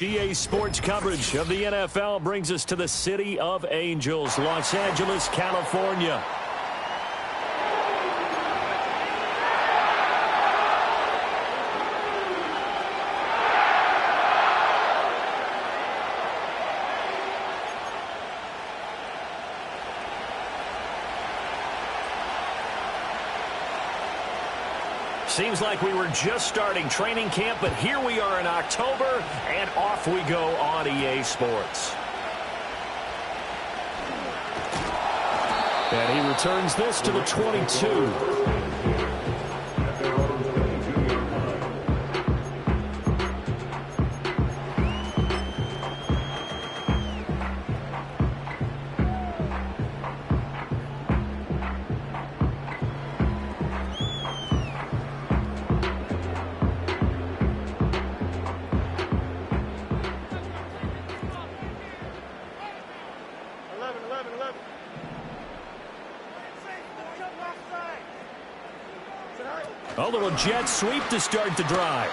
EA Sports coverage of the NFL brings us to the City of Angels, Los Angeles, California. Seems like we were just starting training camp, but here we are in October, and off we go on EA Sports. And he returns this to the 22. A little jet sweep to start the drive.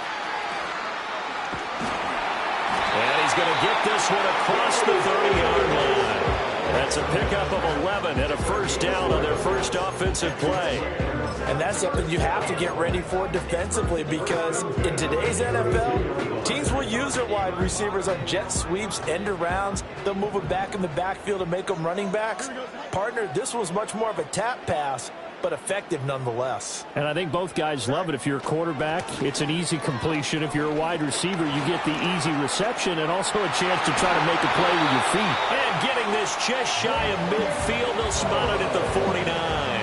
And he's going to get this one across the 30-yard line. That's a pickup of 11 and a first down on their first offensive play. And that's something you have to get ready for defensively, because in today's NFL, teams will use their wide receivers on jet sweeps, end arounds. They'll move them back in the backfield and make them running backs. Partner, this was much more of a tap pass, but effective nonetheless. And I think both guys love it. If you're a quarterback, it's an easy completion. If you're a wide receiver, you get the easy reception and also a chance to try to make a play with your feet. And getting this just shy of midfield, they'll spot it at the 49.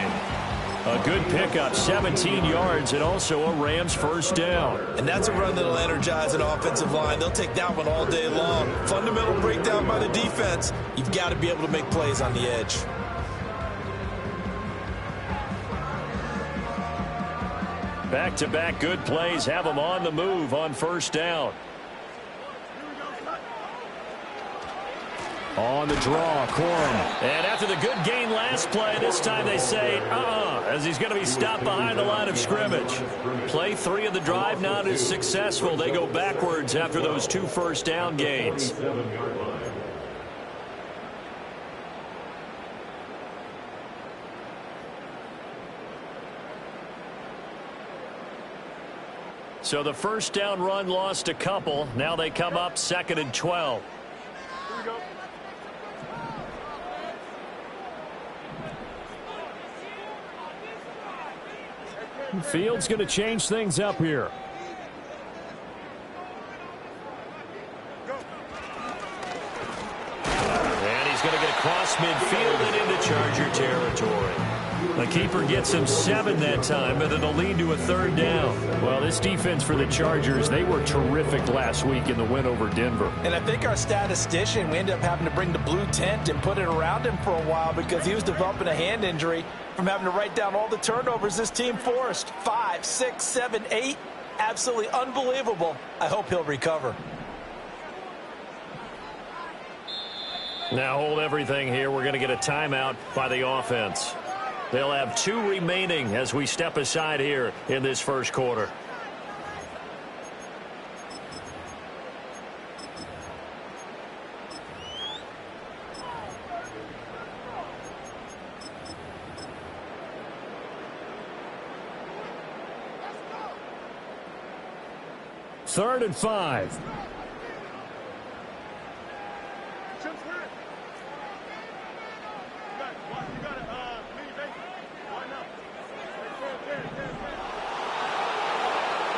A good pickup, 17 yards, and also a Rams first down. And that's a run that'll energize an offensive line. They'll take that one all day long. Fundamental breakdown by the defense. You've got to be able to make plays on the edge. Back-to-back good plays have them on the move on first down. On the draw, Corum. And after the good gain last play, this time they say, as he's going to be stopped behind the line of scrimmage. Play 3 of the drive not as successful. They go backwards after those 2 first down gains. So the first down run lost a couple. Now they come up 2nd and 12. Here we go. Field's going to change things up here. And he's going to get across midfield and into Charger territory. The keeper gets him 7 that time, but it'll lead to a 3rd down. Well, this defense for the Chargers, they were terrific last week in the win over Denver. And I think our statistician, we ended up having to bring the blue tent and put it around him for a while because he was developing a hand injury from having to write down all the turnovers this team forced. 5, 6, 7, 8. Absolutely unbelievable. I hope he'll recover. Now hold everything here. We're going to get a timeout by the offense. They'll have 2 remaining as we step aside here in this first quarter. Third and 5.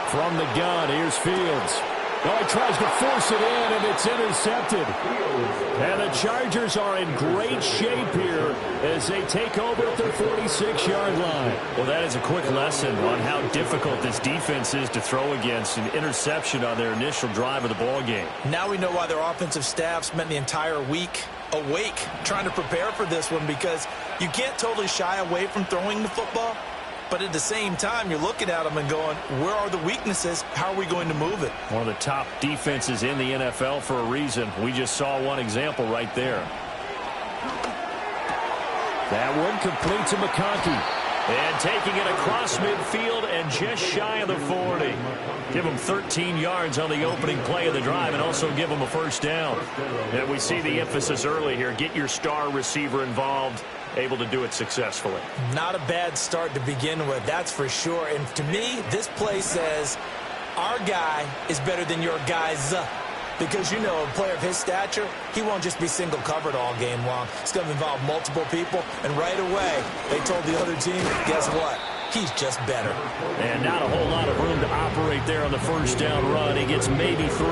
From the gun, here's Fields. Oh, he tries to force it in, and it's intercepted. And the Chargers are in great shape here as they take over at their 46-yard line. Well, that is a quick lesson on how difficult this defense is to throw against. An interception on their initial drive of the ball game. Now we know why their offensive staff spent the entire week awake trying to prepare for this one, because you can't totally shy away from throwing the football. But at the same time, you're looking at them and going, where are the weaknesses? How are we going to move it? One of the top defenses in the NFL for a reason. We just saw one example right there. That one complete to McConkey. And taking it across midfield and just shy of the 40. Give him 13 yards on the opening play of the drive and also give him a first down. And we see the emphasis early here. Get your star receiver involved, able to do it successfully. Not a bad start to begin with, that's for sure. And to me, this play says our guy is better than your guys. Because, you know, a player of his stature, he won't just be single covered all game long. It's going to involve multiple people. And right away, they told the other team, guess what? He's just better. And not a whole lot of room to operate there on the first down run. He gets maybe 3.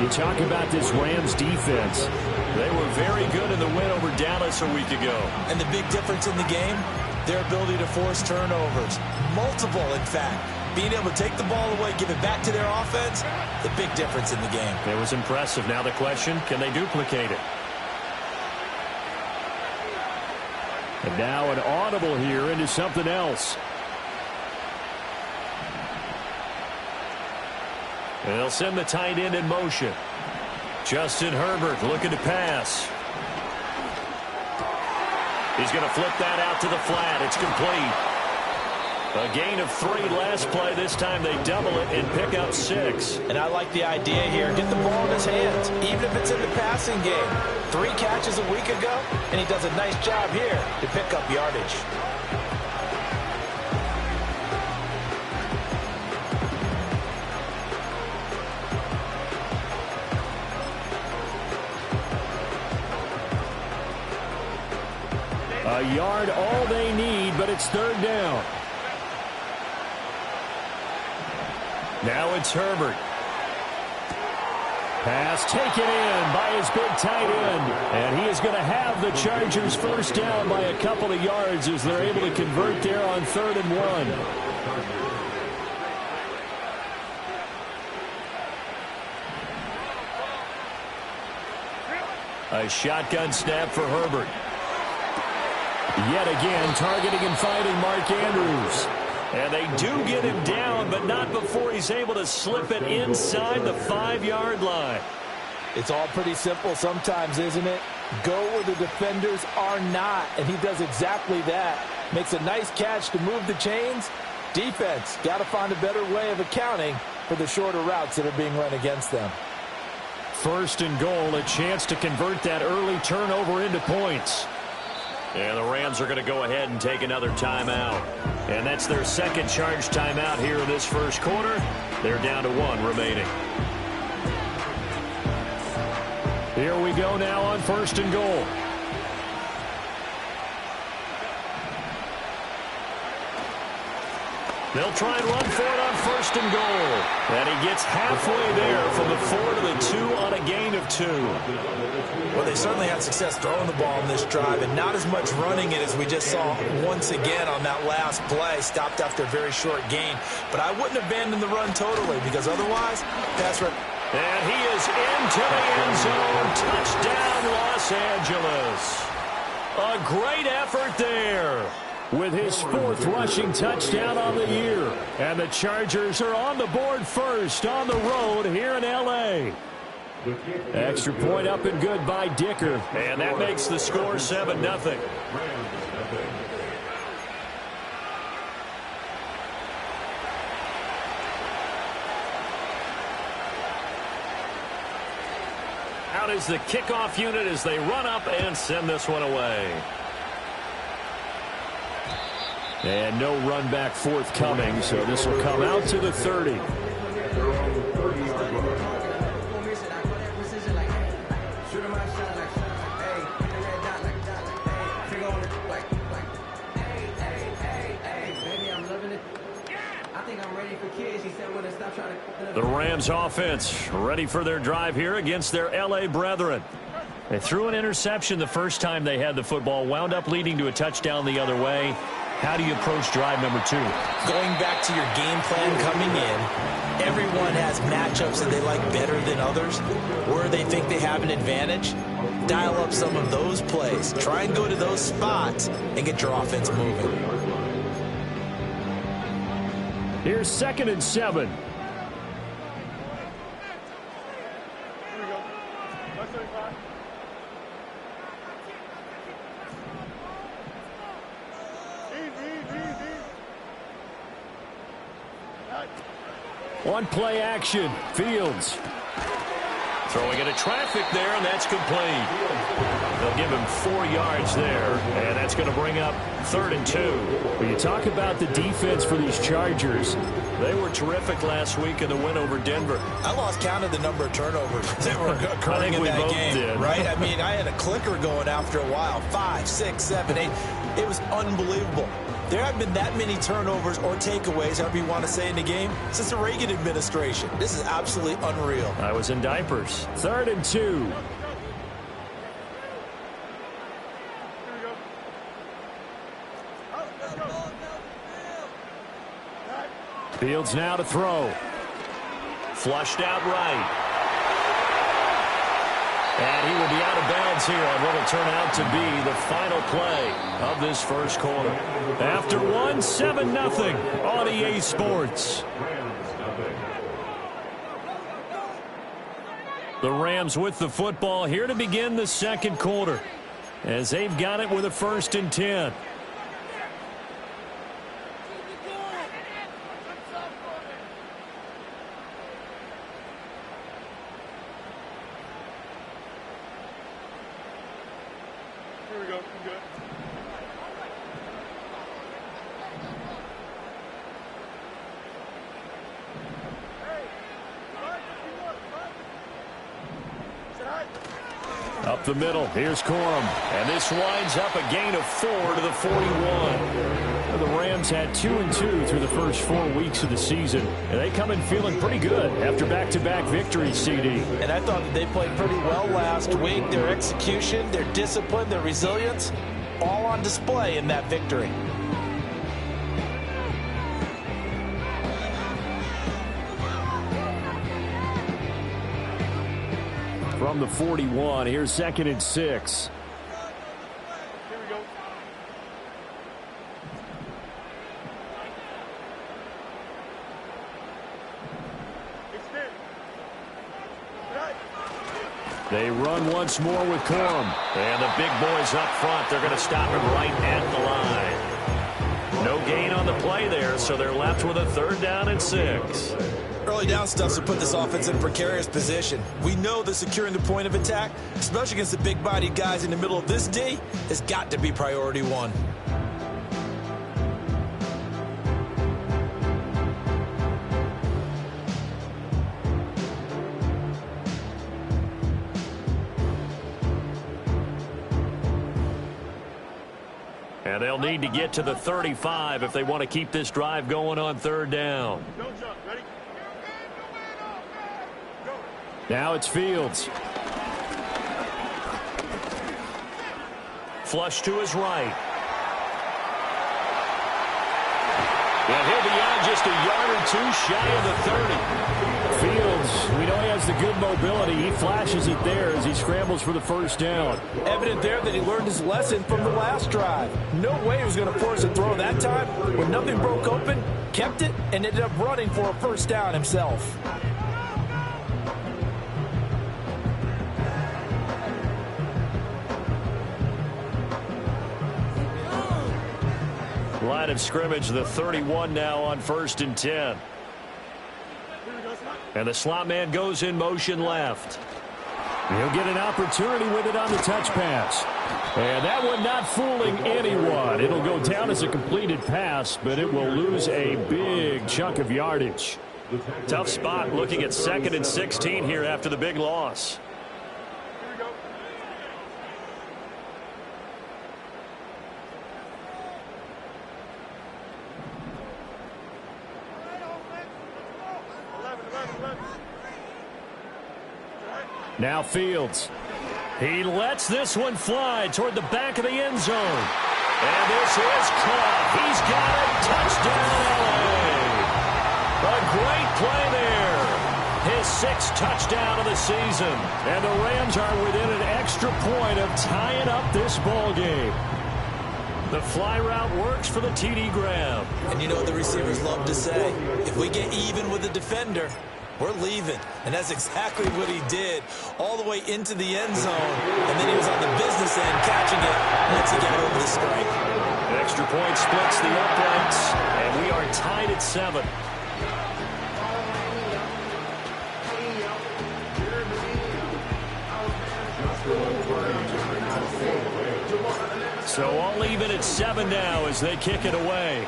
You talk about this Rams defense. They were very good in the win over Dallas a week ago. And the big difference in the game, their ability to force turnovers. Multiple, in fact. Being able to take the ball away, give it back to their offense, the big difference in the game. It was impressive. Now the question, can they duplicate it? And now an audible here into something else. And they'll send the tight end in motion. Justin Herbert looking to pass. He's going to flip that out to the flat. It's complete. A gain of 3 last play. This time they double it and pick up 6. And I like the idea here. Get the ball in his hands, even if it's in the passing game. 3 catches a week ago, and he does a nice job here to pick up yardage. A yard all they need, but it's 3rd down. Now it's Herbert. Pass taken in by his big tight end. And he is going to have the Chargers first down by a couple of yards as they're able to convert there on 3rd and 1. A shotgun snap for Herbert. Yet again, targeting and finding Mark Andrews. And they do get him down, but not before he's able to slip it inside the 5-yard line. It's all pretty simple sometimes, isn't it? Go where the defenders are not, and he does exactly that. Makes a nice catch to move the chains. Defense, got to find a better way of accounting for the shorter routes that are being run against them. 1st and goal, a chance to convert that early turnover into points. And the Rams are going to go ahead and take another timeout. And that's their 2nd charge timeout here in this 1st quarter. They're down to 1 remaining. Here we go now on 1st and goal. They'll try and run for it on 1st and goal. And he gets halfway there from the 4 to the 2 on a gain of 2. Well, they certainly had success throwing the ball in this drive and not as much running it as we just saw once again on that last play. Stopped after a very short gain. But I wouldn't abandon the run totally because otherwise, pass rush. And he is into the end zone. Touchdown, Los Angeles. A great effort there with his 4th rushing touchdown on the year. And the Chargers are on the board first on the road here in L.A. Extra point up and good by Dicker. And that makes the score 7-0. Out is the kickoff unit as they run up and send this one away. And no run back forthcoming, so this will come out to the 30. The Rams offense ready for their drive here against their L.A. brethren. They threw an interception the first time they had the football, wound up leading to a touchdown the other way. How do you approach drive number 2? Going back to your game plan coming in, everyone has matchups that they like better than others, where they think they have an advantage. Dial up some of those plays. Try and go to those spots and get your offense moving. Here's 2nd and 7. One play action. Fields. Throwing into traffic there, and that's complete. They'll give him 4 yards there, and that's going to bring up 3rd and 2. When you talk about the defense for these Chargers, they were terrific last week in the win over Denver. I lost count of the number of turnovers that were occurring in that game, right? I mean, I had a clicker going after a while. 5, 6, 7, 8. It was unbelievable. There haven't been that many turnovers or takeaways, however you want to say, in the game since the Reagan administration. This is absolutely unreal. I was in diapers. 3rd and 2. Fields now to throw. Flushed out right. And he will be out of bounds here on what will turn out to be the final play of this first quarter. After 7-0 on EA Sports. The Rams with the football here to begin the second quarter, as they've got it with a 1st and 10. Up the middle, here's Corum. And this winds up a gain of 4 to the 41. The Rams had 2-2 through the first 4 weeks of the season. And they come in feeling pretty good after back-to-back victories, CD. And I thought that they played pretty well last week. Their execution, their discipline, their resilience, all on display in that victory. From the 41, here's 2nd and 6. Here we go. Extend. Right. They run once more with Corum. And the big boys up front, they're going to stop him right at the line. No gain on the play there, so they're left with a 3rd down and 6. Early down stuff to put this offense in a precarious position. We know that securing the point of attack, especially against the big-bodied guys in the middle of this D, has got to be priority 1. And they'll need to get to the 35 if they want to keep this drive going on 3rd down. Don't jump. Ready? Now it's Fields. Flush to his right. And he'll be out just a yard or 2 shy of the 30. Fields, we know he has the good mobility. He flashes it there as he scrambles for the 1st down. Evident there that he learned his lesson from the last drive. No way he was going to force a throw that time. When nothing broke open, kept it, and ended up running for a 1st down himself. Line of scrimmage, the 31 now on 1st and 10. And the slot man goes in motion left. He'll get an opportunity with it on the touch pass. And that one not fooling anyone. It'll go down as a completed pass, but it will lose a big chunk of yardage. Tough spot looking at 2nd and 16 here after the big loss. Now Fields. He lets this one fly toward the back of the end zone. And this is caught. He's got it. Touchdown, LA. A great play there. His 6th touchdown of the season. And the Rams are within an extra point of tying up this ball game. The fly route works for the TD grab. And you know what the receivers love to say? If we get even with the defender, we're leaving. And that's exactly what he did, all the way into the end zone. And then he was on the business end catching it once he got over the strike. An extra point splits the uprights, and we are tied at 7. So all even at 7 now as they kick it away.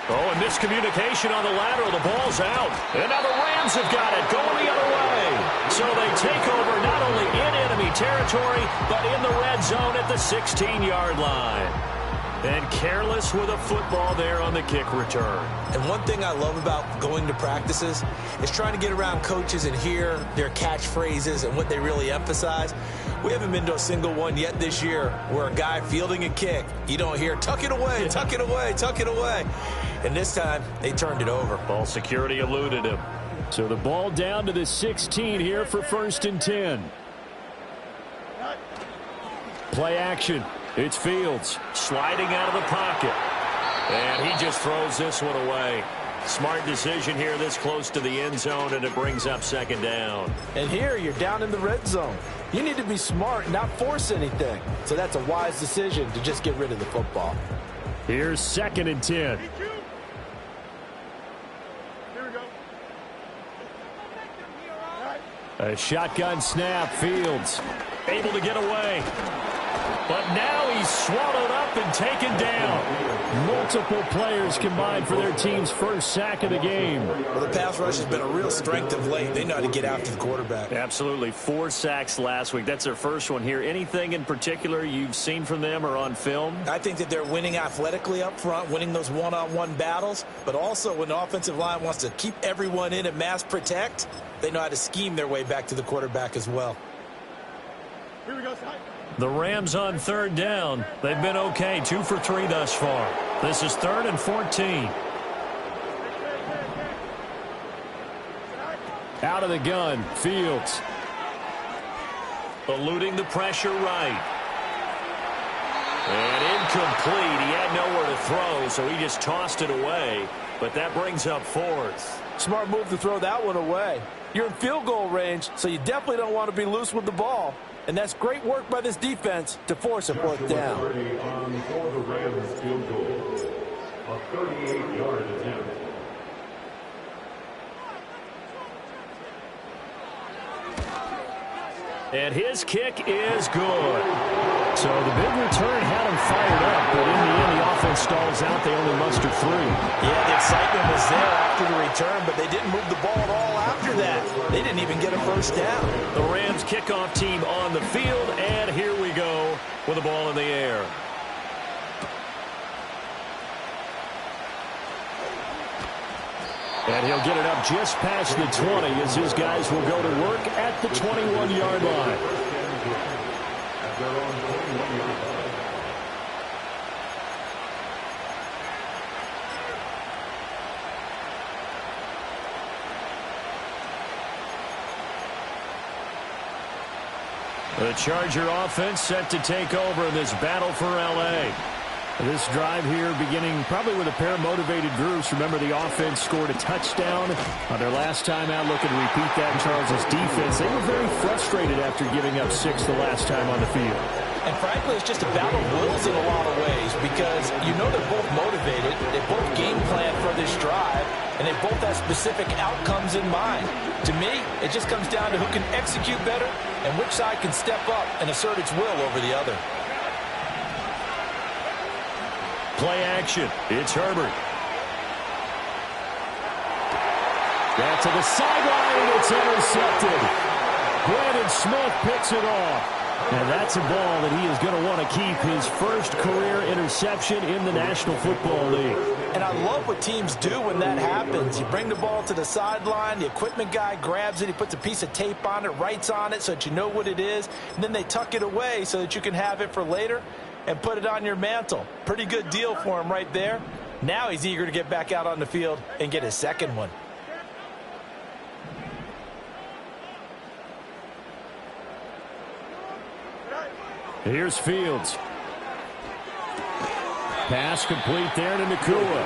Oh, and miscommunication on the lateral. The ball's out. And now the Rams have got it going the other way. So they take over not only in enemy territory, but in the red zone at the 16-yard line. And careless with a football there on the kick return. And one thing I love about going to practices is trying to get around coaches and hear their catchphrases and what they really emphasize. We haven't been to a single one yet this year where a guy fielding a kick, you don't hear, tuck it away, tuck it away, tuck it away. And this time, they turned it over. Ball security eluded him. So the ball down to the 16 here for 1st and 10. Play action. It's Fields sliding out of the pocket. And he just throws this one away. Smart decision here this close to the end zone, and it brings up 2nd down. And here, you're down in the red zone. You need to be smart and not force anything. So that's a wise decision to just get rid of the football. Here's 2nd and 10. Here we go. A shotgun snap. Fields able to get away. But now he's swallowed up and taken down. Multiple players combined for their team's first sack of the game. Well, the pass rush has been a real strength of late. They know how to get after the quarterback. Absolutely. 4 sacks last week. That's their first one here. Anything in particular you've seen from them or on film? I think that they're winning athletically up front, winning those one-on-one battles, but also when the offensive line wants to keep everyone in and mass protect, they know how to scheme their way back to the quarterback as well. Here we go, side. The Rams on 3rd down. They've been okay. 2 for 3 thus far. This is 3rd and 14. Out of the gun. Fields. Eluding the pressure right. And incomplete. He had nowhere to throw, so he just tossed it away. But that brings up 4th. Smart move to throw that one away. You're in field goal range, so you definitely don't want to be loose with the ball. And that's great work by this defense to force a 4th down. On for the Rams field goal. A 38-yard attempt. And his kick is good. So the big return had him fired up, but in the end, the offense stalls out. They only muster 3. Yeah, the excitement was there after the return, but they didn't move the ball at all after that. They didn't even get a 1st down. The Rams kickoff team on the field, and here we go with the ball in the air. And he'll get it up just past the 20 as his guys will go to work at the 21-yard line. The Charger offense set to take over in this battle for L.A. This drive here beginning probably with a pair of motivated groups. Remember, the offense scored a touchdown on their last time out. Looking to repeat that in Charles' defense. They were very frustrated after giving up 6 the last time on the field. And frankly, it's just a battle of wills in a lot of ways because you know they're both motivated. They both game plan for this drive, and they both have specific outcomes in mind. To me, it just comes down to who can execute better and which side can step up and assert its will over the other. Play action. It's Herbert. Back to the sideline. It's intercepted. Brandon Smith picks it off. And that's a ball that he is going to want to keep, his first career interception in the National Football League. And I love what teams do when that happens. You bring the ball to the sideline, the equipment guy grabs it, he puts a piece of tape on it, writes on it so that you know what it is, and then they tuck it away so that you can have it for later and put it on your mantle. Pretty good deal for him right there. Now he's eager to get back out on the field and get his second one. Here's Fields. Pass complete there to Nakua.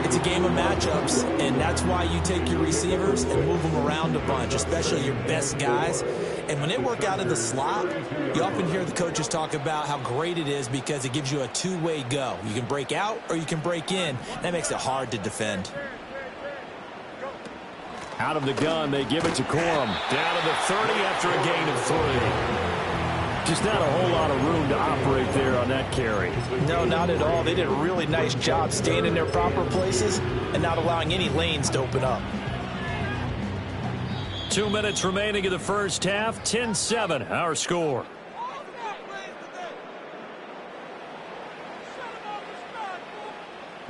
It's a game of matchups, and that's why you take your receivers and move them around a bunch, especially your best guys. And when they work out of the slot, you often hear the coaches talk about how great it is because it gives you a two-way go. You can break out or you can break in. That makes it hard to defend. Out of the gun, they give it to Corum. Down to the 30 after a gain of 3. Just not a whole lot of room to operate there on that carry. No, not at all. They did a really nice job staying in their proper places and not allowing any lanes to open up. 2 minutes remaining in the first half. 10-7, our score.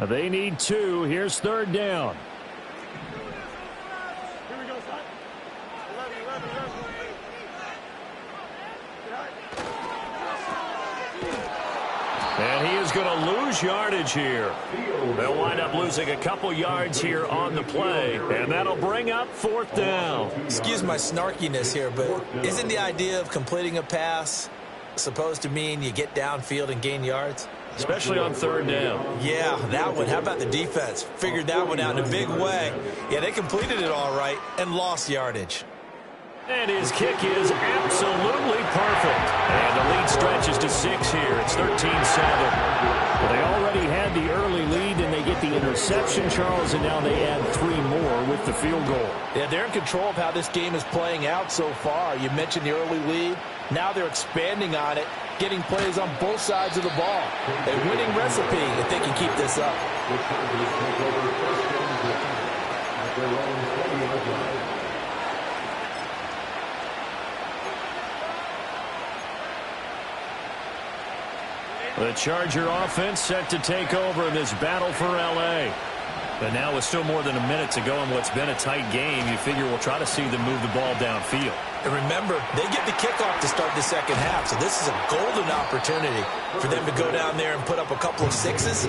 They need 2. Here's third down. Here we go, son. 11. And he is going to lose yardage here. They'll wind up losing a couple yards here on the play, and that'll bring up fourth down. Excuse my snarkiness here, but isn't the idea of completing a pass supposed to mean you get downfield and gain yards? Especially on third down. Yeah, that one. How about the defense? Figured that one out in a big way. Yeah, they completed it all right and lost yardage. And his kick is absolutely perfect. And the lead stretches to 6 here. It's 13-7. Well, they already had the early lead, and they get the interception, Charles, and now they add 3 more with the field goal. Yeah, they're in control of how this game is playing out so far. You mentioned the early lead. Now they're expanding on it, getting plays on both sides of the ball. A winning recipe if they can keep this up. The Charger offense set to take over in this battle for L.A. But now with still more than a minute to go in what's been a tight game, you figure we'll try to see them move the ball downfield. And remember, they get the kickoff to start the second half, so this is a golden opportunity for them to go down there and put up a couple of sixes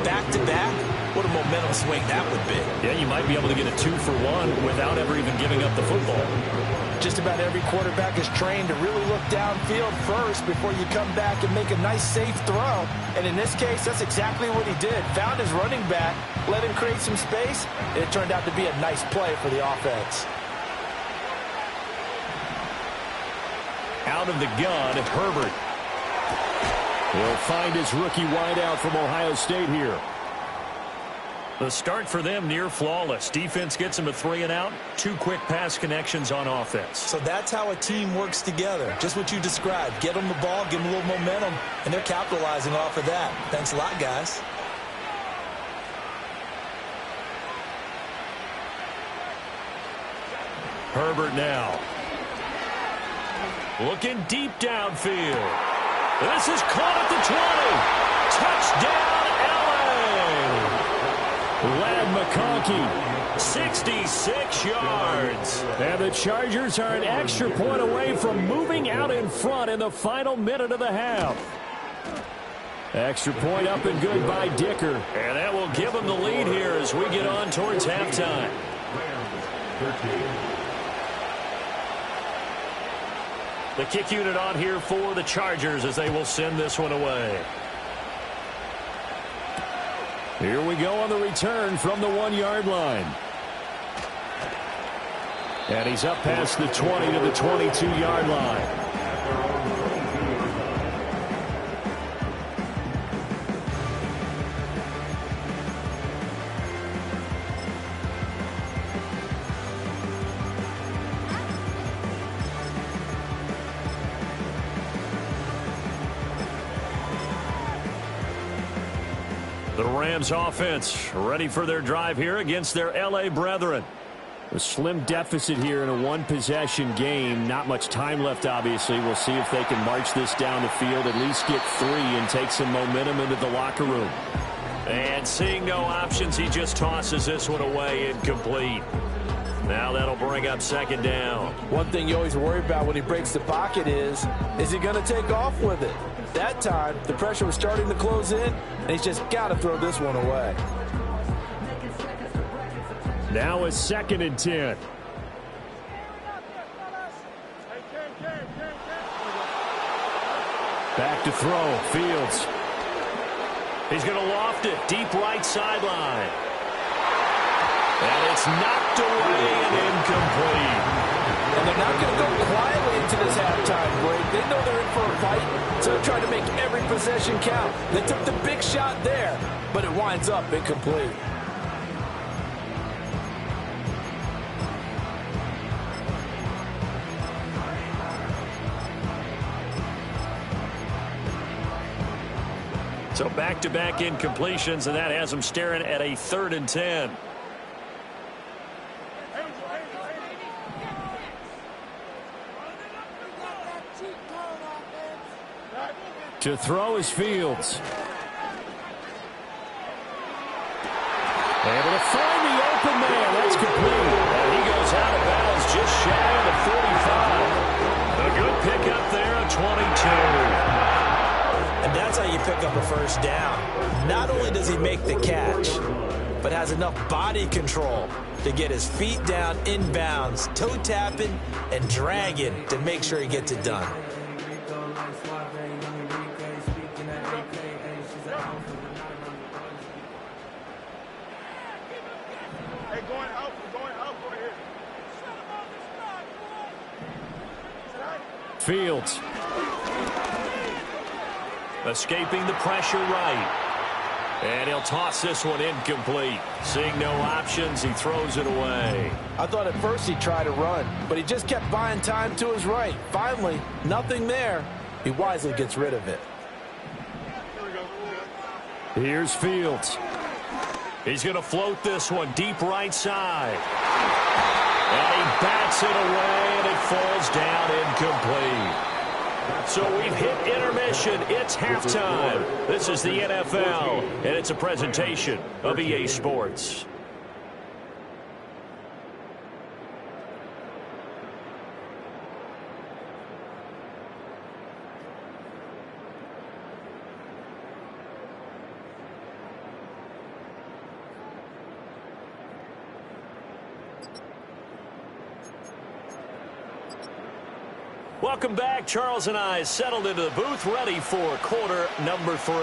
back-to-back. What a momentum swing that would be. Yeah, you might be able to get a 2-for-1 without ever even giving up the football. Just about every quarterback is trained to really look downfield first before you come back and make a nice, safe throw. And in this case, that's exactly what he did. Found his running back, let him create some space, and it turned out to be a nice play for the offense. Out of the gun, Herbert. He'll find his rookie wideout from Ohio State here. The start for them near flawless. Defense gets them a 3-and-out. 2 quick pass connections on offense. So that's how a team works together. Just what you described. Get them the ball, give them a little momentum, and they're capitalizing off of that. Thanks a lot, guys. Herbert now. Looking deep downfield. This is caught at the 20. Touchdown, L.A. Lad McConkey, 66 yards. And the Chargers are an extra point away from moving out in front in the final minute of the half. Extra point up and good by Dicker. And that will give them the lead here as we get on towards halftime. The kick unit on here for the Chargers as they will send this one away. Here we go on the return from the 1-yard line. And he's up past the 20 to the 22-yard line. The Rams offense ready for their drive here against their L.A. brethren. A slim deficit here in a one-possession game. Not much time left, obviously. We'll see if they can march this down the field, at least get 3 and take some momentum into the locker room. And seeing no options, he just tosses this one away incomplete. Now that'll bring up second down. One thing you always worry about when he breaks the pocket is he going to take off with it? That time, the pressure was starting to close in, and he's just got to throw this one away. Now a 2nd and 10. Back to throw. Fields. He's going to loft it. Deep right sideline. And it's knocked away and incomplete. And they're not going to go quietly into this halftime break. They know they're in for a fight, so they're trying to make every possession count. They took the big shot there, but it winds up incomplete. So back-to-back incompletions, and that has them staring at a 3rd and 10. To throw is Fields. Able to find the open man. That's complete. And he goes out of bounds just shy of the 45. A good pickup there, a 22. And that's how you pick up a first down. Not only does he make the catch, but has enough body control to get his feet down inbounds, toe tapping and dragging to make sure he gets it done. Hey, going out over here. Fields. Escaping the pressure right. And he'll toss this one incomplete. Seeing no options, he throws it away. I thought at first he'd try to run, but he just kept buying time to his right. Finally, nothing there. He wisely gets rid of it. Here's Fields. He's going to float this one deep right side. And he bats it away, and it falls down incomplete. So we've hit intermission. It's halftime. This is the NFL, and it's a presentation of EA Sports. Welcome back. Charles and I settled into the booth, ready for quarter number 3.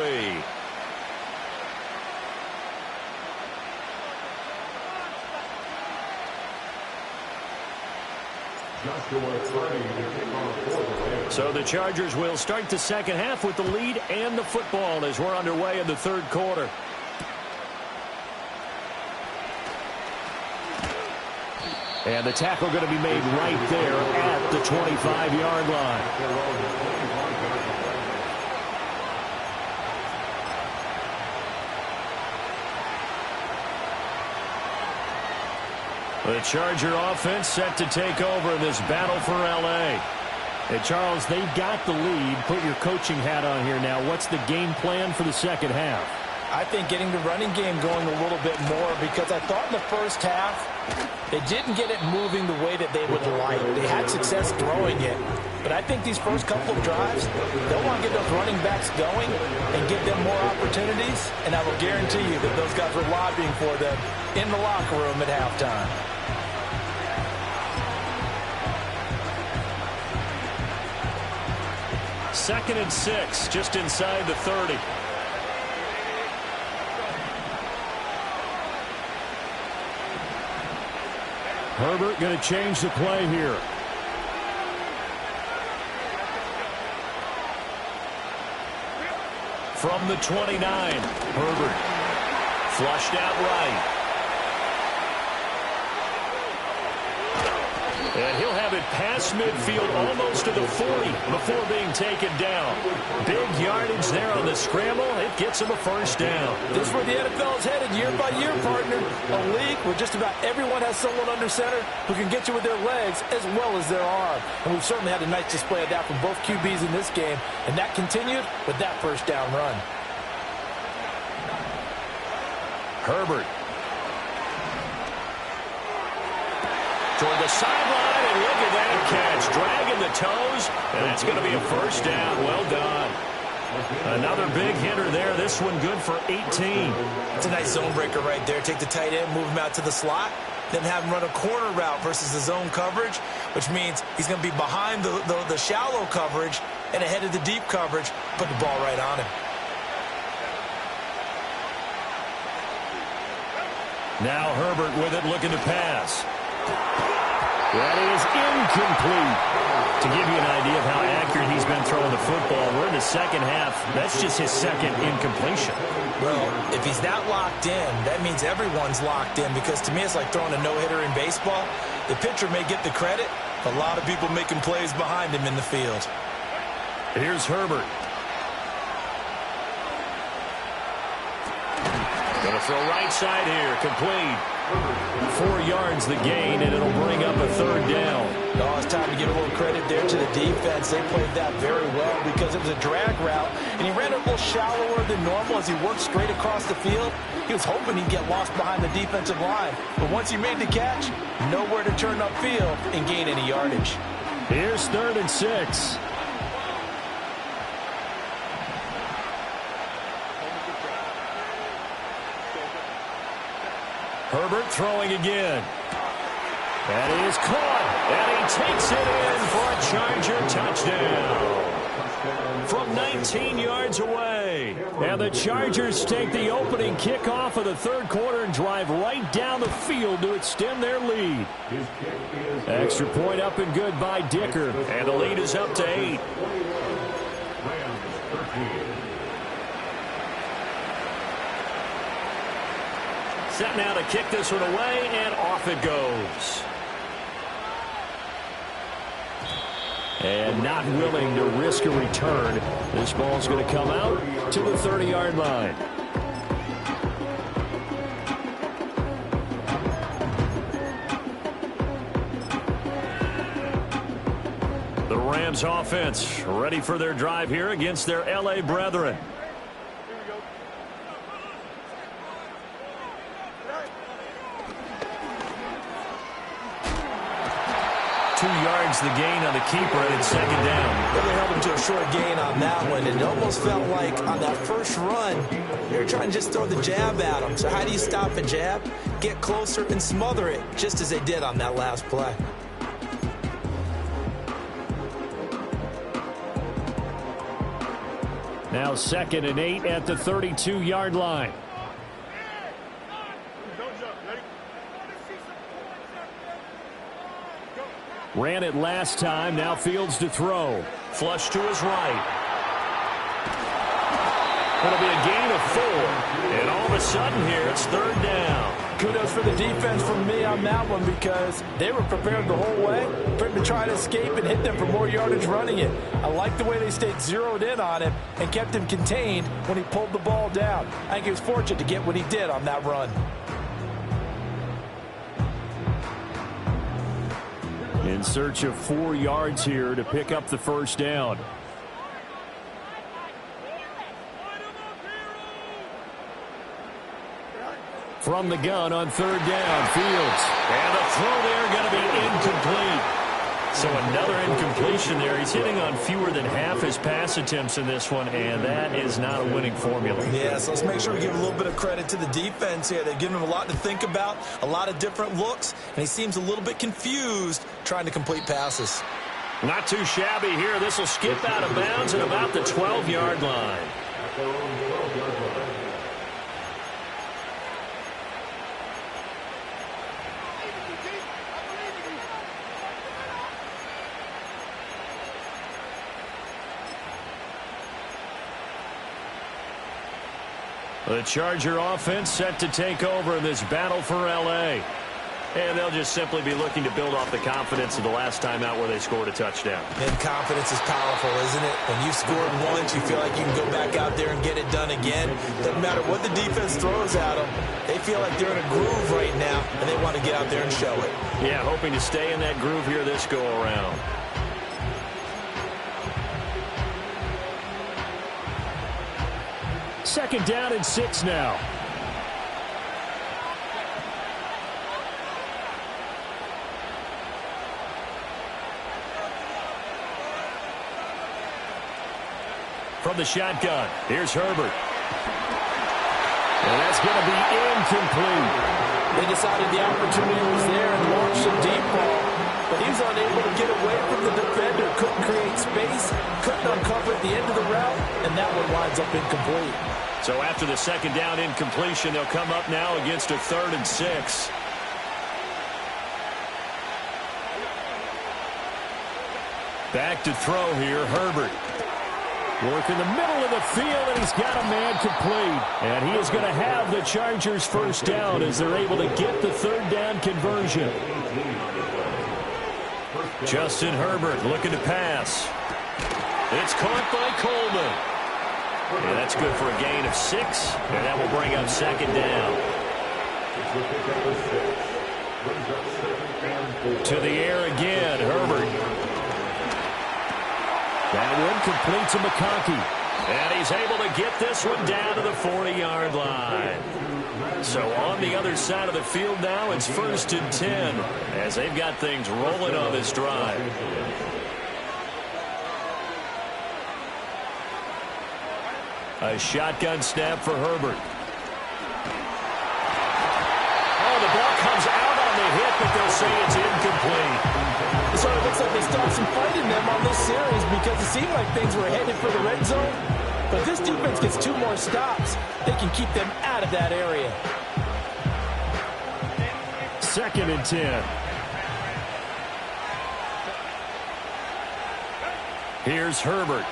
So the Chargers will start the second half with the lead and the football as we're underway in the 3rd quarter. And the tackle going to be made right there at the 25-yard line. The Charger offense set to take over in this battle for L.A. Hey, Charles, they've got the lead. Put your coaching hat on here now. What's the game plan for the second half? I think getting the running game going a little bit more, because I thought in the first half they didn't get it moving the way that they would like. They had success throwing it. But I think these first couple of drives, they'll want to get those running backs going and give them more opportunities. And I will guarantee you that those guys were lobbying for them in the locker room at halftime. Second and 6, just inside the 30. Herbert going to change the play here. From the 29, Herbert flushed out right. And he'll have it past midfield, almost to the 40, before being taken down. Big yardage there on the scramble. It gets him a first down. This is where the NFL is headed year by year, partner. A league where just about everyone has someone under center who can get you with their legs as well as their arm. And we've certainly had a nice display of that from both QBs in this game. And that continued with that first down run. Herbert. Toward the sideline, and look at that catch. Dragging the toes, and it's going to be a first down. Well done. Another big hitter there. This one good for 18. It's a nice zone breaker right there. Take the tight end, move him out to the slot, then have him run a corner route versus the zone coverage, which means he's going to be behind the shallow coverage and ahead of the deep coverage. Put the ball right on him. Now Herbert with it, looking to pass. That is incomplete. To give you an idea of how accurate he's been throwing the football, we're in the second half. That's just his second incompletion. Well, if he's not locked in, that means everyone's locked in, because to me it's like throwing a no-hitter in baseball. The pitcher may get the credit, a lot of people making plays behind him in the field. Here's Herbert. Going to throw right side here, complete. 4 yards the gain, and it'll bring up a third down. Oh, it's time to give a little credit there to the defense. They played that very well because it was a drag route, and he ran it a little shallower than normal as he worked straight across the field. He was hoping he'd get lost behind the defensive line, but once he made the catch, nowhere to turn upfield and gain any yardage. Here's 3rd and 6. Herbert throwing again. That is caught, and he takes it in for a Charger touchdown from 19 yards away. And the Chargers take the opening kickoff of the third quarter and drive right down the field to extend their lead. Extra point up and good by Dicker, and the lead is up to 8. Set now to kick this one away, and off it goes. And not willing to risk a return. This ball's going to come out to the 30-yard line. The Rams offense ready for their drive here against their L.A. brethren. 2 yards the gain on the keeper, and it's second down. They held him to a short gain on that one, and it almost felt like on that first run, they were trying to just throw the jab at him. So how do you stop a jab? Get closer and smother it, just as they did on that last play. Now 2nd and 8 at the 32-yard line. Ran it last time. Now Fields to throw. Flush to his right. It'll be a gain of 4. And all of a sudden here, it's 3rd down. Kudos for the defense from me on that one, because they were prepared the whole way for him to try to escape and hit them for more yardage running it. I like the way they stayed zeroed in on him and kept him contained when he pulled the ball down. I think he was fortunate to get what he did on that run. In search of 4 yards here to pick up the first down. From the gun on 3rd down, Fields. And the throw there going to be incomplete. So another incompletion there. He's hitting on fewer than half his pass attempts in this one, and that is not a winning formula. Yeah, so let's make sure we give a little bit of credit to the defense here. They've given him a lot to think about, a lot of different looks, and he seems a little bit confused trying to complete passes. Not too shabby here. This will skip out of bounds at about the 12-yard line. The Charger offense set to take over in this battle for L.A. And they'll just simply be looking to build off the confidence of the last time out where they scored a touchdown. And confidence is powerful, isn't it? When you've scored once, you feel like you can go back out there and get it done again. Doesn't matter what the defense throws at them. They feel like they're in a groove right now, and they want to get out there and show it. Yeah, hoping to stay in that groove here this go-around. Second down and 6 now. From the shotgun, here's Herbert. And that's going to be incomplete. They decided the opportunity was there and launched a deep ball, but he was unable to get away from the defender, couldn't create space, couldn't uncover at the end of the route, and that one winds up incomplete. So after the second down incompletion, they'll come up now against a 3rd and 6. Back to throw here, Herbert. Work in the middle of the field, and he's got a man complete. And he is going to have the Chargers first down as they're able to get the third down conversion. Justin Herbert looking to pass. It's caught by Coleman. And that's good for a gain of 6, and that will bring up second down. To the air again, Herbert. That one complete to McConkey. And he's able to get this one down to the 40-yard line. So on the other side of the field now, it's 1st and 10 as they've got things rolling on this drive. A shotgun snap for Herbert. Oh, the ball comes out on the hit, but they'll say it's incomplete. It sort of looks like they stopped some fight in them on this series because it seemed like things were headed for the red zone. But this defense gets 2 more stops. They can keep them out of that area. 2nd and 10. Here's Herbert.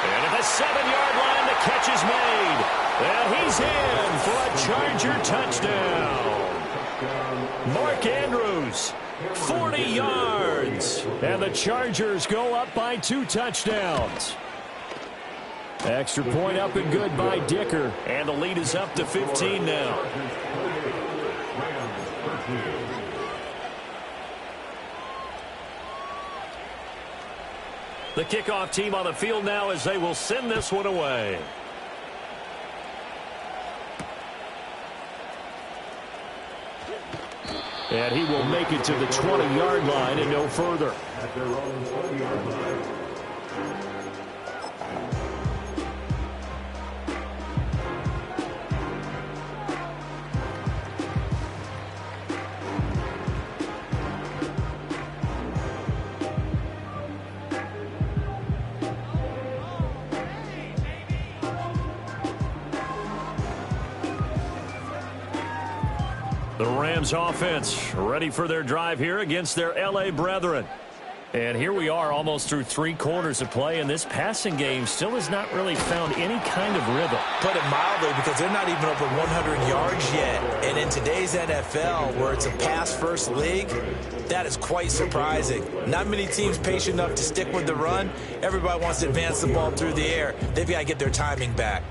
And at the 7-yard line, the catch is made. And he's in for a Charger touchdown. Mark Andrews, 40 yards. And the Chargers go up by 2 touchdowns. Extra point up and good by Dicker. And the lead is up to 15 now. The kickoff team on the field now as they will send this one away. And he will make it to the 20-yard line and no further. At their own 20-yard line. The Rams offense ready for their drive here against their L.A. brethren. And here we are almost through 3 quarters of play, and this passing game still has not really found any kind of rhythm. Put it mildly, because they're not even over 100 yards yet. And in today's NFL, where it's a pass-first league, that is quite surprising. Not many teams patient enough to stick with the run. Everybody wants to advance the ball through the air. They've got to get their timing back.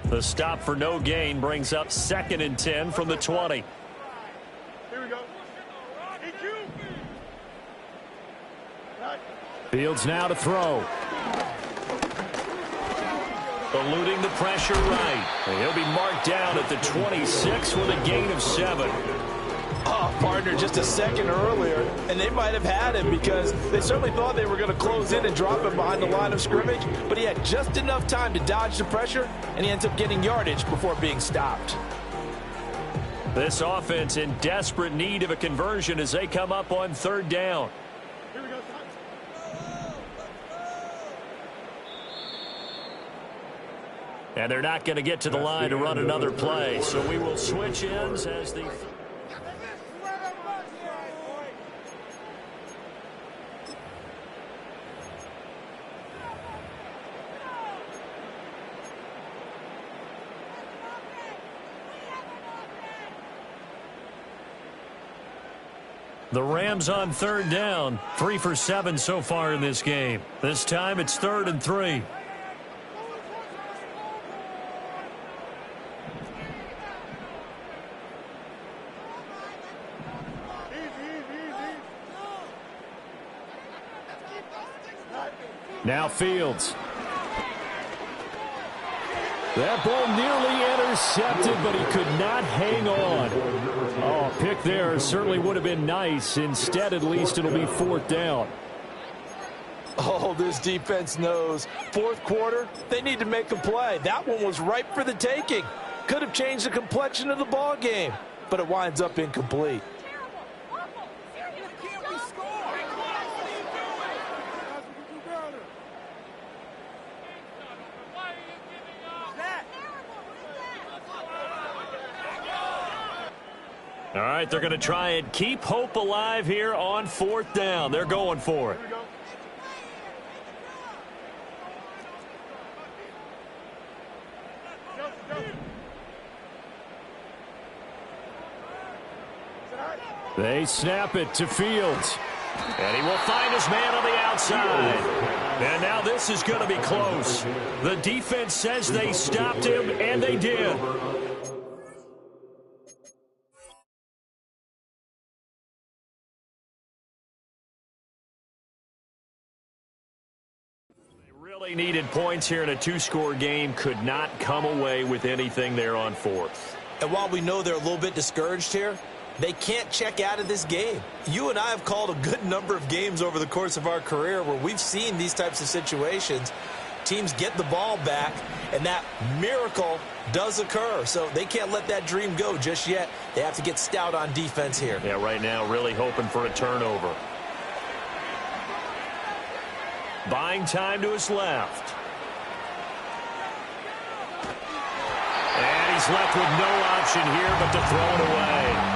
The stop for no gain brings up 2nd and 10 from the 20. Here we go. Fields now to throw. Eluding the pressure right. And he'll be marked down at the 26 with a gain of 7. Oh, partner, just a second earlier, and they might have had him because they certainly thought they were going to close in and drop him behind the line of scrimmage, but he had just enough time to dodge the pressure, and he ends up getting yardage before being stopped. This offense in desperate need of a conversion as they come up on 3rd down. Here we go. And they're not going to get to the line to run another play, so we will switch ends as the... The Rams on 3rd down, 3 for 7 so far in this game. This time it's 3rd and 3. Now Fields. That ball nearly intercepted, but he could not hang on. Oh, a pick there certainly would have been nice. Instead, at least, it'll be 4th down. Oh, this defense knows. 4th quarter, they need to make a play. That one was ripe for the taking. Could have changed the complexion of the ball game, but it winds up incomplete. All right, they're going to try and keep hope alive here on 4th down. They're going for it. Here we go. Go, go. They snap it to Fields. And he will find his man on the outside. And now this is going to be close. The defense says they stopped him, and they did. They really needed points here in a 2-score game. Could not come away with anything there on 4th. And while we know they're a little bit discouraged here, they can't check out of this game. You and I have called a good number of games over the course of our career where we've seen these types of situations. Teams get the ball back, and that miracle does occur. So they can't let that dream go just yet. They have to get stout on defense here. Yeah, right now really hoping for a turnover. Buying time to his left. And he's left with no option here but to throw it away.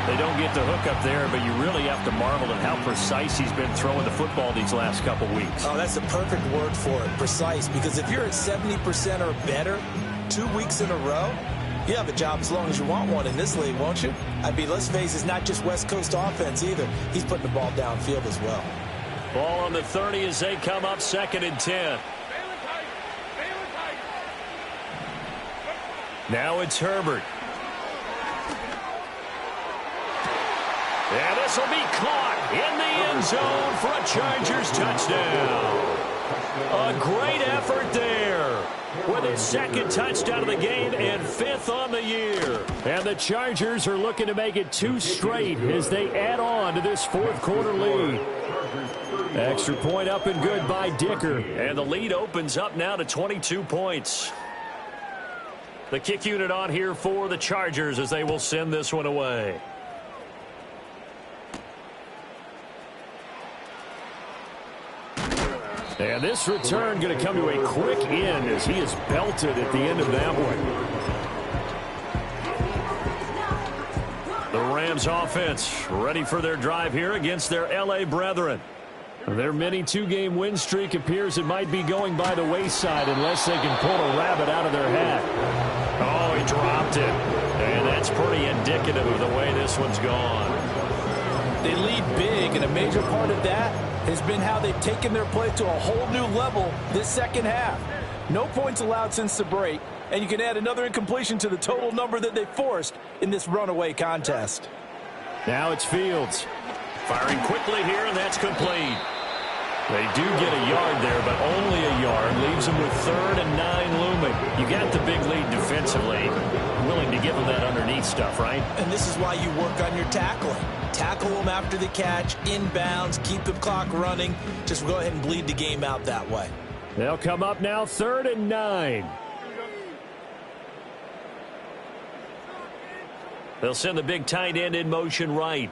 They don't get the hook up there, but you really have to marvel at how precise he's been throwing the football these last couple weeks. Oh, that's the perfect word for it, precise, because if you're at 70% or better 2 weeks in a row, you have a job as long as you want one in this league, won't you? I mean, let's face it, it's not just West Coast offense either. He's putting the ball downfield as well. Ball on the 30 as they come up 2nd and 10. Now it's Herbert. And this will be caught in the end zone for a Chargers touchdown. A great effort there with his 2nd touchdown of the game and 5th on the year. And the Chargers are looking to make it 2 straight as they add on to this 4th quarter lead. Extra point up and good by Dicker. And the lead opens up now to 22 points. The kick unit on here for the Chargers as they will send this one away. And this return going to come to a quick end as he is belted at the end of that one. The Rams offense ready for their drive here against their L.A. brethren. Their mini 2-game win streak appears it might be going by the wayside unless they can pull a rabbit out of their hat. Oh, he dropped it. And that's pretty indicative of the way this one's gone. They lead big, and a major part of that has been how they've taken their play to a whole new level this second half. No points allowed since the break, and you can add another incompletion to the total number that they forced in this runaway contest. Now it's Fields. Firing quickly here, and that's complete. They do get a yard there, but only a yard. Leaves them with 3rd and 9 looming. You got the big lead defensively. Willing to give them that underneath stuff, right? And this is why you work on your tackling. Tackle them after the catch, inbounds, keep the clock running. Just go ahead and bleed the game out that way. They'll come up now 3rd and 9. They'll send the big tight end in motion right.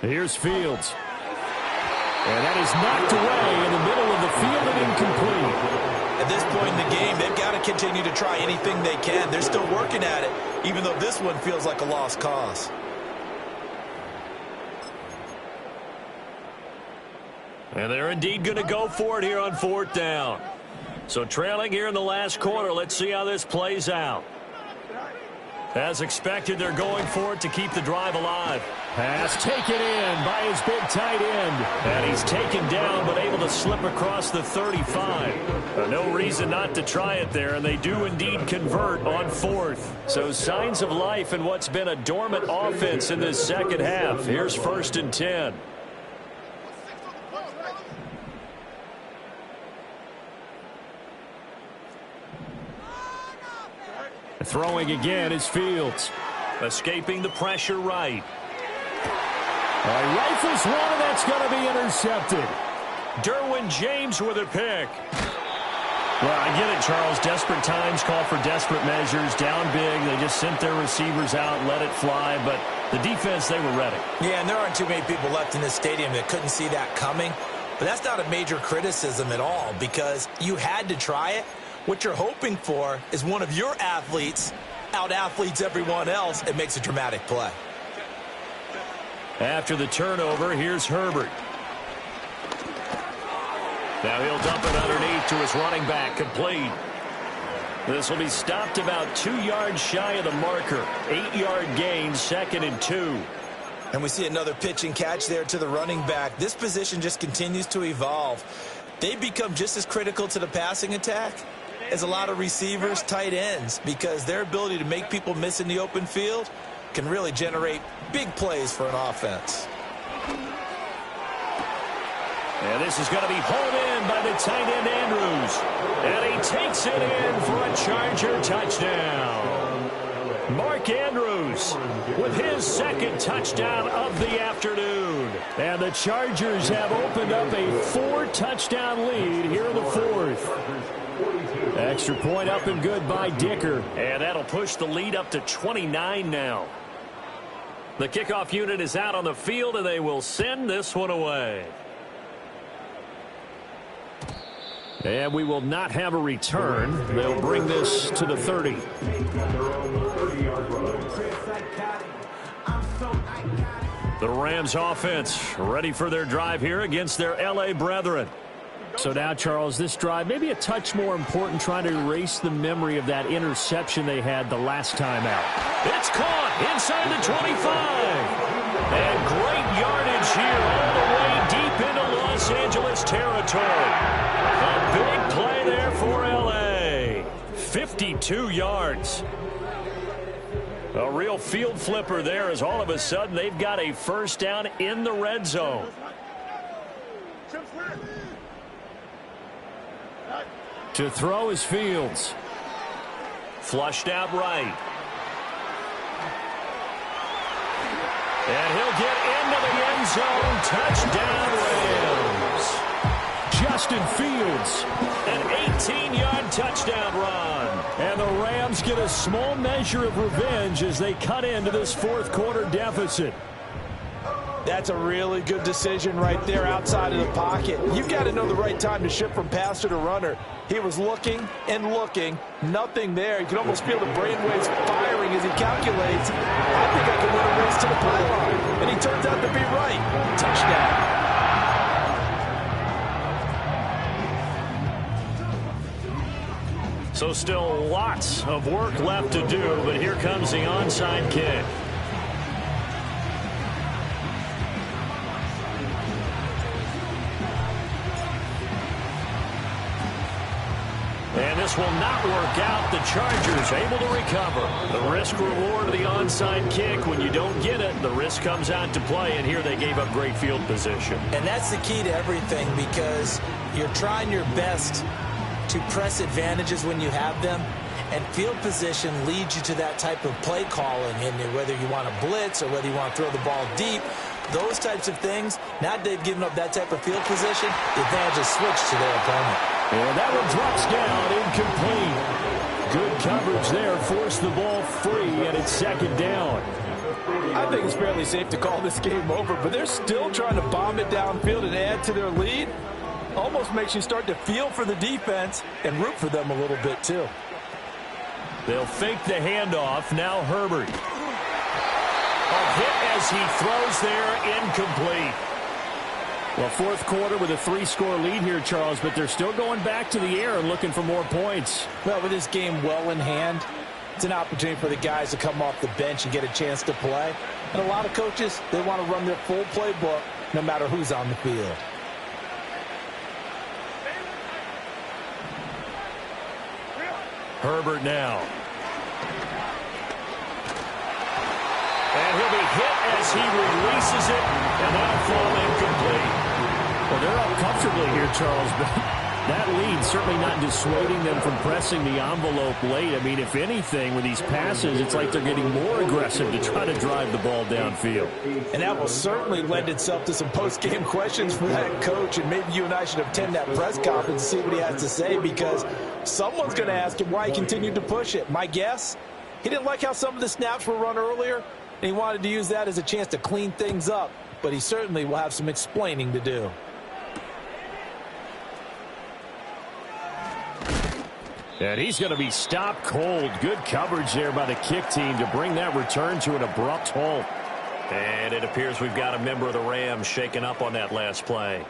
Here's Fields. And that is knocked away in the middle of the field and incomplete. At this point in the game, they've got to continue to try anything they can. They're still working at it, even though this one feels like a lost cause. And they're indeed going to go for it here on 4th down. So trailing here in the last quarter, let's see how this plays out. As expected, they're going for it to keep the drive alive. Pass taken in by his big tight end. And he's taken down but able to slip across the 35. No reason not to try it there, and they do indeed convert on 4th. So signs of life in what's been a dormant offense in this second half. Here's 1st and 10. Throwing again is Fields. Escaping the pressure right. Rifles one, and that's going to be intercepted. Derwin James with a pick. Well, I get it, Charles. Desperate times call for desperate measures. Down big, they just sent their receivers out, let it fly. But the defense, they were ready. Yeah, and there aren't too many people left in this stadium that couldn't see that coming. But that's not a major criticism at all because you had to try it. What you're hoping for is one of your athletes out-athletes everyone else and makes a dramatic play. After the turnover, here's Herbert. Now he'll dump it underneath to his running back, complete. This will be stopped about 2 yards shy of the marker. 8-yard gain, 2nd and 2. And we see another pitch and catch there to the running back. This position just continues to evolve. They become just as critical to the passing attack as a lot of receivers, tight ends, because their ability to make people miss in the open field can really generate big plays for an offense. And this is going to be hauled in by the tight end Andrews. And he takes it in for a Charger touchdown. Mark Andrews with his 2nd touchdown of the afternoon. And the Chargers have opened up a 4-touchdown lead here in the 4th. Extra point up and good by Dicker. And that'll push the lead up to 29 now. The kickoff unit is out on the field, and they will send this one away. And we will not have a return. They'll bring this to the 30. The Rams offense ready for their drive here against their L.A. brethren. So now, Charles, this drive maybe a touch more important, trying to erase the memory of that interception they had the last time out. It's caught inside the 25. And great yardage here all the way deep into Los Angeles territory. A big play there for L.A. 52 yards. A real field flipper there, as all of a sudden they've got a first down in the red zone. To throw is Fields. Flushed out right. And he'll get into the end zone. Touchdown Rams. Justin Fields, an 18-yard touchdown run. And the Rams get a small measure of revenge as they cut into this 4th quarter deficit. That's a really good decision right there outside of the pocket. You've got to know the right time to shift from passer to runner. He was looking and looking. Nothing there. You can almost feel the brainwaves firing as he calculates. I think I can win a race to the pylon. And he turns out to be right. Touchdown. So still lots of work left to do, but here comes the onside kick. And this will not work out. The Chargers able to recover. The risk-reward of the onside kick. When you don't get it, the risk comes out to play, and here they gave up great field position. And that's the key to everything, because you're trying your best to press advantages when you have them, and field position leads you to that type of play calling, and whether you want to blitz or whether you want to throw the ball deep, those types of things. Now they've given up that type of field position, the advantage is switched to their opponent. And that one drops down, incomplete. Good coverage there, forced the ball free, and it's 2nd down. I think it's fairly safe to call this game over, but they're still trying to bomb it downfield and add to their lead. Almost makes you start to feel for the defense and root for them a little bit too. They'll fake the handoff. Now Herbert. A hit as he throws there, incomplete. Well, 4th quarter with a 3-score lead here, Charles, but they're still going back to the air and looking for more points. Well, with this game well in hand, it's an opportunity for the guys to come off the bench and get a chance to play. And a lot of coaches, they want to run their full playbook no matter who's on the field. Herbert now. And he'll be hit as he releases it, and that'll fall incomplete. Well, they're up comfortably here, Charles, but that lead certainly not dissuading them from pressing the envelope late. I mean, if anything, with these passes, it's like they're getting more aggressive to try to drive the ball downfield. And that will certainly lend itself to some post-game questions for that coach, and maybe you and I should attend that press conference and see what he has to say, because someone's going to ask him why he continued to push it. My guess, he didn't like how some of the snaps were run earlier, and he wanted to use that as a chance to clean things up, but he certainly will have some explaining to do. And he's going to be stopped cold. Good coverage there by the kick team to bring that return to an abrupt halt. And it appears we've got a member of the Rams shaken up on that last play.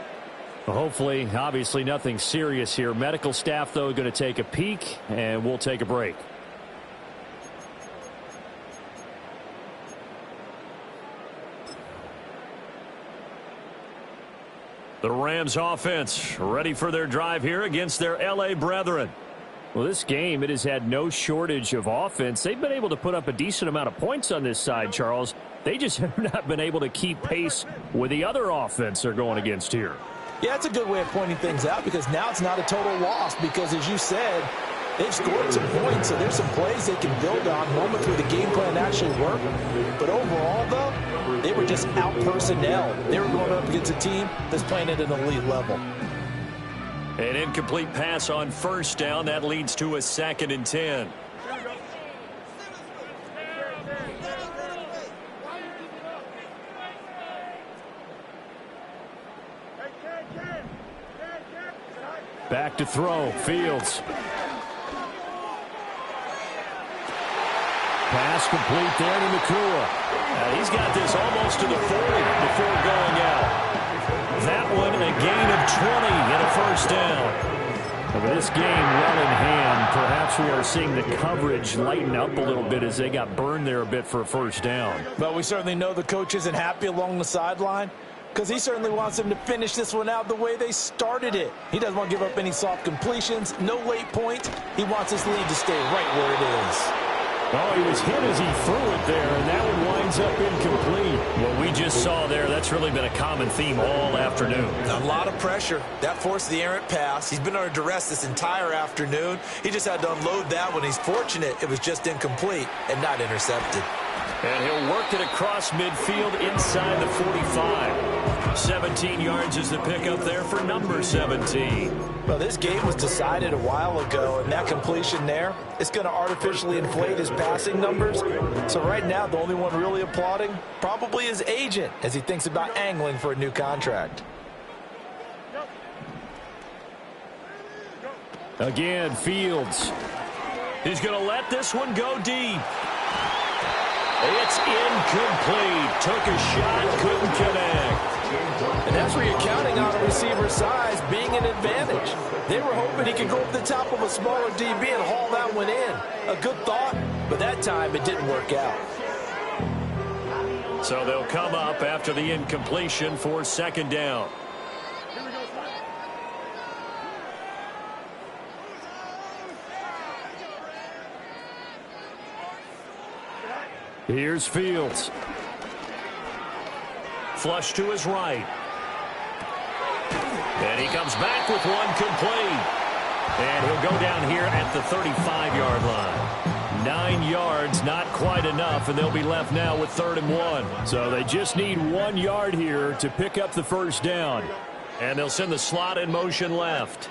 Well, hopefully, obviously nothing serious here. Medical staff, though, going to take a peek, and we'll take a break. The Rams offense ready for their drive here against their L.A. brethren. Well, this game, it has had no shortage of offense. They've been able to put up a decent amount of points on this side, Charles. They just have not been able to keep pace with the other offense they're going against here. Yeah, that's a good way of pointing things out because now it's not a total loss because, as you said, they've scored some points, so there's some plays they can build on, moments where the game plan actually worked. But overall, though, they were just out-personnel. They were going up against a team that's playing at an elite level. An incomplete pass on first down. That leads to a 2nd and 10. Back to throw. Fields. Pass complete there to Nakua. He's got this almost to the 40 before going out. That one a gain of 20 and a first down. Over this game well in hand, perhaps we are seeing the coverage lighten up a little bit as they got burned there a bit for a first down. But we certainly know the coach isn't happy along the sideline because he certainly wants them to finish this one out the way they started it. He doesn't want to give up any soft completions, no late points. He wants his lead to stay right where it is. Oh, he was hit as he threw it there, and that one winds up incomplete. What we just saw there, that's really been a common theme all afternoon. A lot of pressure. That forced the errant pass. He's been under duress this entire afternoon. He just had to unload that one. He's fortunate it was just incomplete and not intercepted. And he'll work it across midfield inside the 45. 17 yards is the pickup there for number 17. Well, this game was decided a while ago, and that completion there is going to artificially inflate his passing numbers. So right now, the only one really applauding probably his agent as he thinks about angling for a new contract. Again, Fields. He's going to let this one go deep. It's incomplete. Took a shot, couldn't connect. And that's where you're counting on a receiver's size being an advantage. They were hoping he could go over the top of a smaller DB and haul that one in. A good thought, but that time it didn't work out. So they'll come up after the incompletion for 2nd down. Here's Fields. Flush to his right. And he comes back with one complete. And he'll go down here at the 35-yard line. 9 yards, not quite enough, and they'll be left now with 3rd and 1. So they just need 1 yard here to pick up the first down. And they'll send the slot in motion left.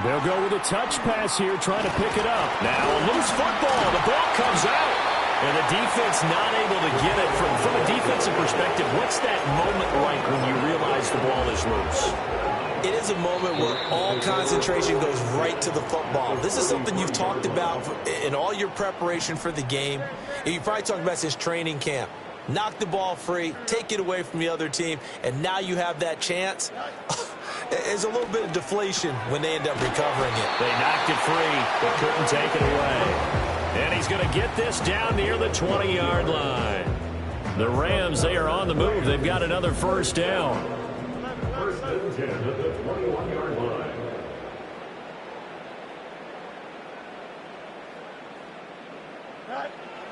They'll go with a touch pass here, trying to pick it up. Now a loose football. The ball comes out. And the defense not able to get it. From a defensive perspective, what's that moment like when you realize the ball is loose? It is a moment where all concentration goes right to the football. This is something you've talked about in all your preparation for the game. And you probably talked about since training camp. Knock the ball free, take it away from the other team, and now you have that chance. There's a little bit of deflation when they end up recovering it. They knocked it free, but couldn't take it away. And he's going to get this down near the 20-yard line. The Rams, they are on the move. They've got another first down. 1st and 10 at the 21-yard line.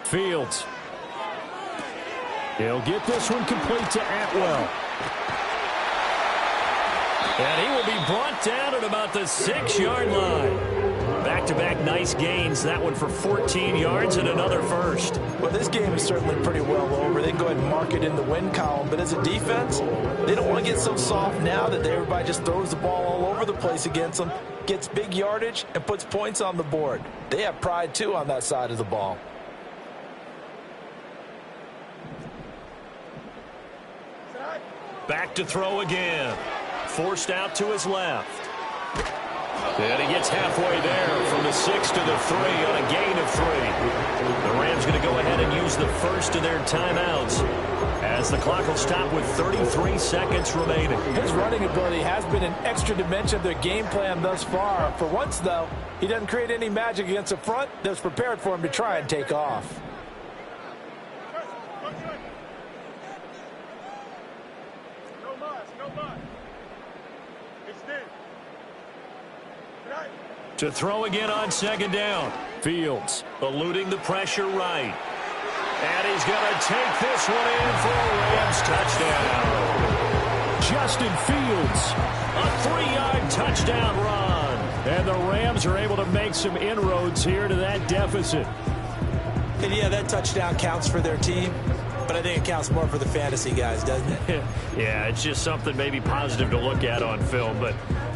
Fields. He'll get this one complete to Atwell. And he will be brought down at about the 6-yard line. Back-to-back nice gains. That one for 14 yards and another first. Well, this game is certainly pretty well over. They can go ahead and mark it in the win column. But as a defense, they don't want to get so soft now that everybody just throws the ball all over the place against them, gets big yardage, and puts points on the board. They have pride, too, on that side of the ball. Back to throw again. Forced out to his left. And he gets halfway there from the 6 to the 3 on a gain of 3. The Rams going to go ahead and use the first of their timeouts as the clock will stop with 33 seconds remaining. His running ability has been an extra dimension of their game plan thus far. For once, though, he doesn't create any magic against the front that's prepared for him to try and take off. To throw again on second down. Fields eluding the pressure right. And he's going to take this one in for a Rams touchdown. Justin Fields, a 3-yard touchdown run. And the Rams are able to make some inroads here to that deficit. And yeah, that touchdown counts for their team, but I think it counts more for the fantasy guys, doesn't it? Yeah, it's just something maybe positive to look at on film, but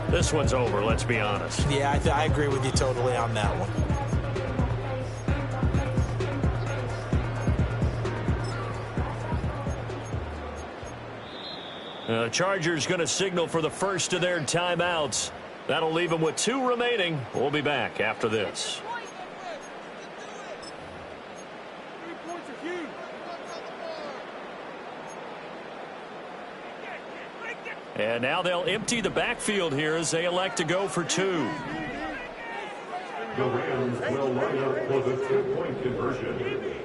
this one's over, let's be honest. Yeah, I agree with you totally on that one. The Chargers going to signal for the first of their timeouts. That'll leave them with 2 remaining. We'll be back after this. And now they'll empty the backfield here as they elect to go for 2. The Rams will line up for the 2-point conversion.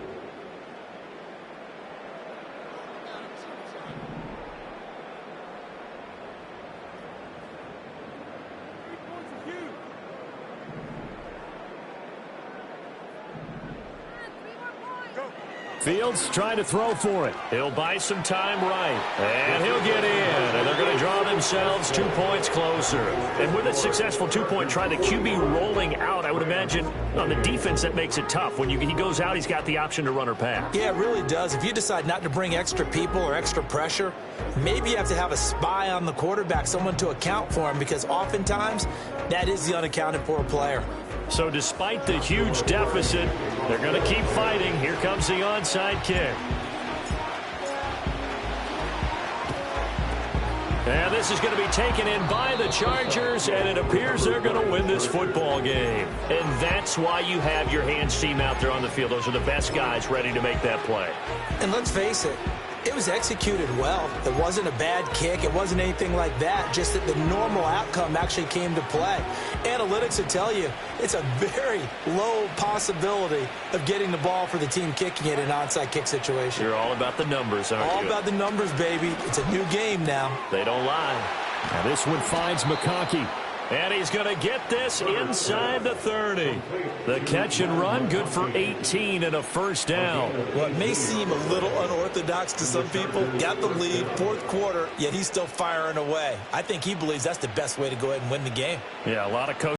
Fields trying to throw for it. He'll buy some time right. And he'll get in. And they're going to draw themselves 2 points closer. And with a successful 2-point try, the QB rolling out, I would imagine on the defense that makes it tough. When he goes out, he's got the option to run or pass. Yeah, it really does. If you decide not to bring extra people or extra pressure, maybe you have to have a spy on the quarterback, someone to account for him, because oftentimes that is the unaccounted for player. So despite the huge deficit, they're going to keep fighting. Here comes the onside kick. And this is going to be taken in by the Chargers, and it appears they're going to win this football game. And that's why you have your hands team out there on the field. Those are the best guys ready to make that play. And let's face it, it was executed well. It wasn't a bad kick. It wasn't anything like that. Just that the normal outcome actually came to play. Analytics will tell you it's a very low possibility of getting the ball for the team kicking it in an onside kick situation. You're all about the numbers, aren't you? All about the numbers, baby. It's a new game now. They don't lie. Now this one finds McConkey. And he's going to get this inside the 30. The catch and run, good for 18 and a first down. What may seem a little unorthodox to some people, got the lead, fourth quarter, yet he's still firing away. I think he believes that's the best way to go ahead and win the game. Yeah, a lot of coaches